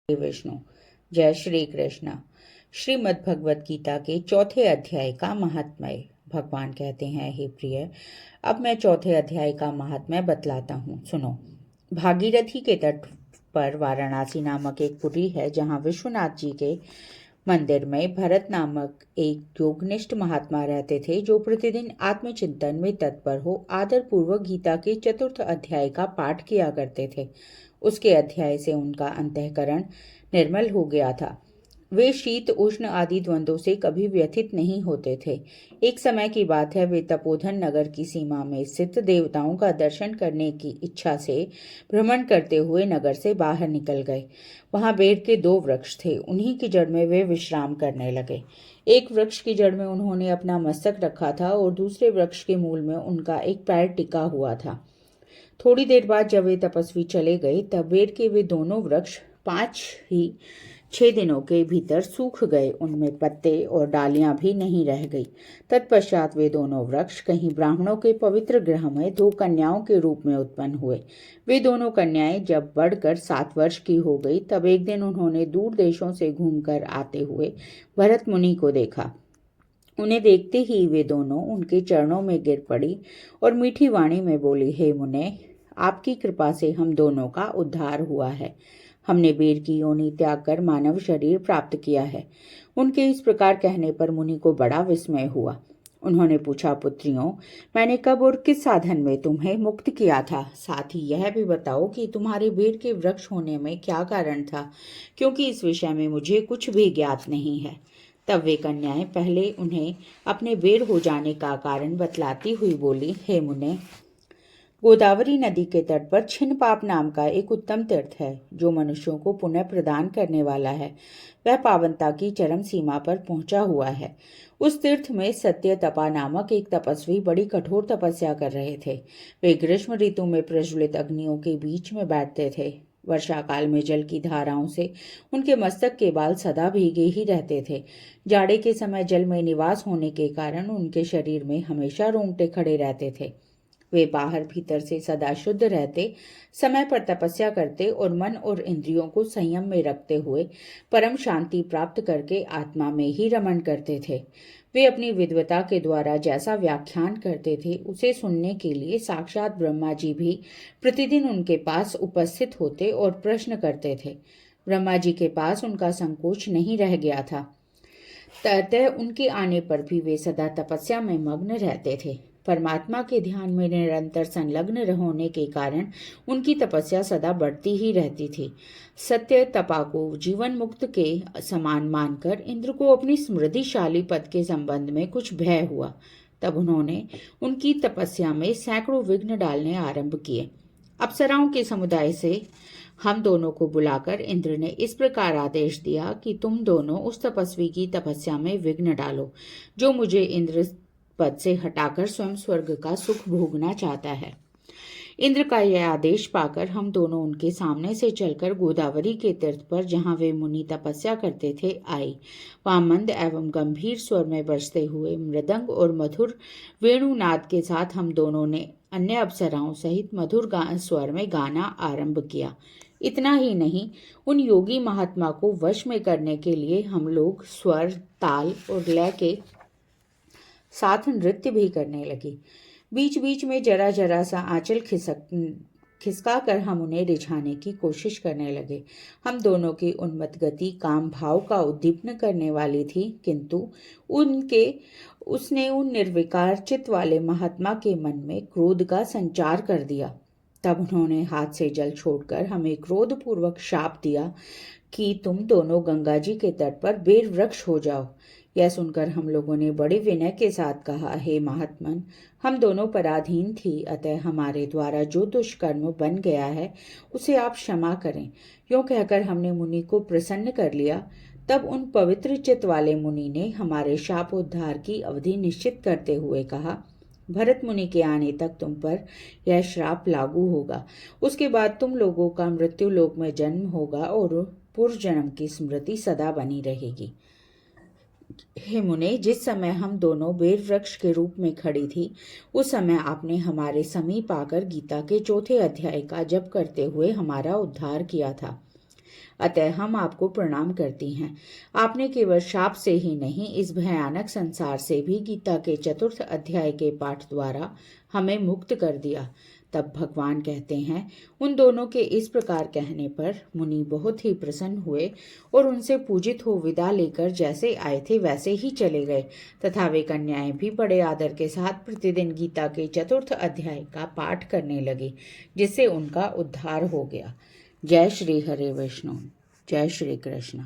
विष्णु। जय श्री कृष्ण। श्रीमद् भगवत गीता के चौथे अध्याय का महात्म्य। भगवान कहते हैं, हे प्रिय, अब मैं चौथे अध्याय का महात्म्य बतलाता हूँ, सुनो। भागीरथी के तट पर वाराणसी नामक एक पुरी है, जहाँ विश्वनाथ जी के मंदिर में भरत नामक एक योगनिष्ठ महात्मा रहते थे, जो प्रतिदिन आत्मचिंतन में तत्पर हो आदर पूर्वक गीता के चतुर्थ अध्याय का पाठ किया करते थे। उसके अध्याय से उनका अंतःकरण निर्मल हो गया था। वे शीत उष्ण आदि द्वंद्वों से कभी व्यथित नहीं होते थे। एक समय की बात है, वे तपोधन नगर की सीमा में स्थित देवताओं का दर्शन करने की इच्छा से भ्रमण करते हुए नगर से बाहर निकल गए। वहां बेर के 2 वृक्ष थे, उन्हीं की जड़ में वे विश्राम करने लगे। एक वृक्ष की जड़ में उन्होंने अपना मस्तक रखा था और दूसरे वृक्ष के मूल में उनका एक पैर टिका हुआ था। थोड़ी देर बाद जब वे तपस्वी चले गए, तब बेर के वे दोनों वृक्ष 6 दिनों के भीतर सूख गए। उनमें पत्ते और डालियां भी नहीं रह गई। तत्पश्चात वे दोनों वृक्ष कहीं ब्राह्मणों के पवित्र गृह में 2 कन्याओं के रूप में उत्पन्न हुए। वे दोनों कन्याएं जब बढ़कर 7 वर्ष की हो गई, तब एक दिन उन्होंने दूर देशों से घूमकर आते हुए भरत मुनि को देखा। उन्हें देखते ही वे दोनों उनके चरणों में गिर पड़ी और मीठी वाणी में बोली, हे मुने, आपकी कृपा से हम दोनों का उद्धार हुआ है। हमने बेर की योनि त्याग कर मानव शरीर प्राप्त किया है। उनके इस प्रकार कहने पर मुनि को बड़ा विस्मय हुआ। उन्होंने पूछा, पुत्रियों, मैंने कब और किस साधन में तुम्हें मुक्त किया था? साथ ही यह भी बताओ कि तुम्हारे बेर के वृक्ष होने में क्या कारण था, क्योंकि इस विषय में मुझे कुछ भी ज्ञात नहीं है। तब वे कन्याएं पहले उन्हें अपने बेर हो जाने का कारण बतलाती हुई बोली, हे मुने, गोदावरी नदी के तट पर छिन्नपाप नाम का एक उत्तम तीर्थ है, जो मनुष्यों को पुण्य प्रदान करने वाला है। वह पावनता की चरम सीमा पर पहुंचा हुआ है। उस तीर्थ में सत्य तपा नामक एक तपस्वी बड़ी कठोर तपस्या कर रहे थे। वे ग्रीष्म ऋतु में प्रज्वलित अग्नियों के बीच में बैठते थे। वर्षा काल में जल की धाराओं से उनके मस्तक के बाल सदा भीगे ही रहते थे। जाड़े के समय जल में निवास होने के कारण उनके शरीर में हमेशा रोंगटे खड़े रहते थे। वे बाहर भीतर से सदा शुद्ध रहते, समय पर तपस्या करते और मन और इंद्रियों को संयम में रखते हुए परम शांति प्राप्त करके आत्मा में ही रमण करते थे। वे अपनी विद्वता के द्वारा जैसा व्याख्यान करते थे, उसे सुनने के लिए साक्षात ब्रह्मा जी भी प्रतिदिन उनके पास उपस्थित होते और प्रश्न करते थे। ब्रह्मा जी के पास उनका संकोच नहीं रह गया था। ततः उनके आने पर भी वे सदा तपस्या में मग्न रहते थे। परमात्मा के ध्यान में निरंतर संलग्न होने के कारण उनकी तपस्या सदा बढ़ती ही रहती थी। सत्य तपा को जीवन मुक्त के समान मानकर इंद्र को अपनी समृद्धिशाली पद के संबंध में कुछ भय हुआ। तब उन्होंने उनकी तपस्या में सैकड़ों विघ्न डालने आरंभ किए। अप्सराओं के समुदाय से हम दोनों को बुलाकर इंद्र ने इस प्रकार आदेश दिया कि तुम दोनों उस तपस्वी की तपस्या में विघ्न डालो, जो मुझे इंद्र पद से हटाकर स्वयं स्वर्ग का सुख भोगना चाहता है। इंद्र का यह आदेश पाकर हम दोनों उनके सामने से चलकर गोदावरी के तीर्थ पर, जहां वे मुनि तपस्या करते थे, आए। वहां मंद एवं गंभीर स्वर में बजते हुए मृदंग और मधुर वेणुनाद के साथ हम दोनों ने अन्य अप्सराओं सहित मधुर स्वर में गाना आरंभ किया। इतना ही नहीं, उन योगी महात्मा को वश में करने के लिए हम लोग स्वर, ताल और लय के साथ नृत्य भी करने लगे। बीच बीच में जरा जरा सा आंचल खिसका कर हम उन्हें रिझाने की कोशिश करने लगे। हम दोनों की उन्मत्त गति काम भाव का उद्दीपन करने वाली थी, किंतु उसने उन निर्विकार चित्त वाले महात्मा के मन में क्रोध का संचार कर दिया। तब उन्होंने हाथ से जल छोड़कर हमें क्रोधपूर्वक शाप दिया कि तुम दोनों गंगा जी के तट पर बेर वृक्ष हो जाओ। यह सुनकर हम लोगों ने बड़े विनय के साथ कहा, हे महात्मन, हम दोनों पराधीन थी, अतः हमारे द्वारा जो दुष्कर्म बन गया है उसे आप क्षमा करें। यूं कहकर हमने मुनि को प्रसन्न कर लिया। तब उन पवित्र चित्त वाले मुनि ने हमारे शापोद्धार की अवधि निश्चित करते हुए कहा, भरत मुनि के आने तक तुम पर यह श्राप लागू होगा। उसके बाद तुम लोगों का मृत्यु लोक में जन्म होगा और पूर्व जन्म की स्मृति सदा बनी रहेगी। हे मुने, जिस समय हम दोनों बेर वृक्ष के रूप में खड़ी थी, उस समय आपने हमारे समीप आकर गीता के चौथे अध्याय का जप करते हुए हमारा उद्धार किया था। अतः हम आपको प्रणाम करती हैं। आपने केवल शाप से ही नहीं, इस भयानक संसार से भी गीता के 4th अध्याय के पाठ द्वारा हमें मुक्त कर दिया। तब भगवान कहते हैं, उन दोनों के इस प्रकार कहने पर मुनि बहुत ही प्रसन्न हुए और उनसे पूजित हो विदा लेकर जैसे आए थे वैसे ही चले गए, तथा वे कन्याएं भी बड़े आदर के साथ प्रतिदिन गीता के 4th अध्याय का पाठ करने लगी, जिससे उनका उद्धार हो गया। जय श्री हरे विष्णु, जय श्री कृष्ण।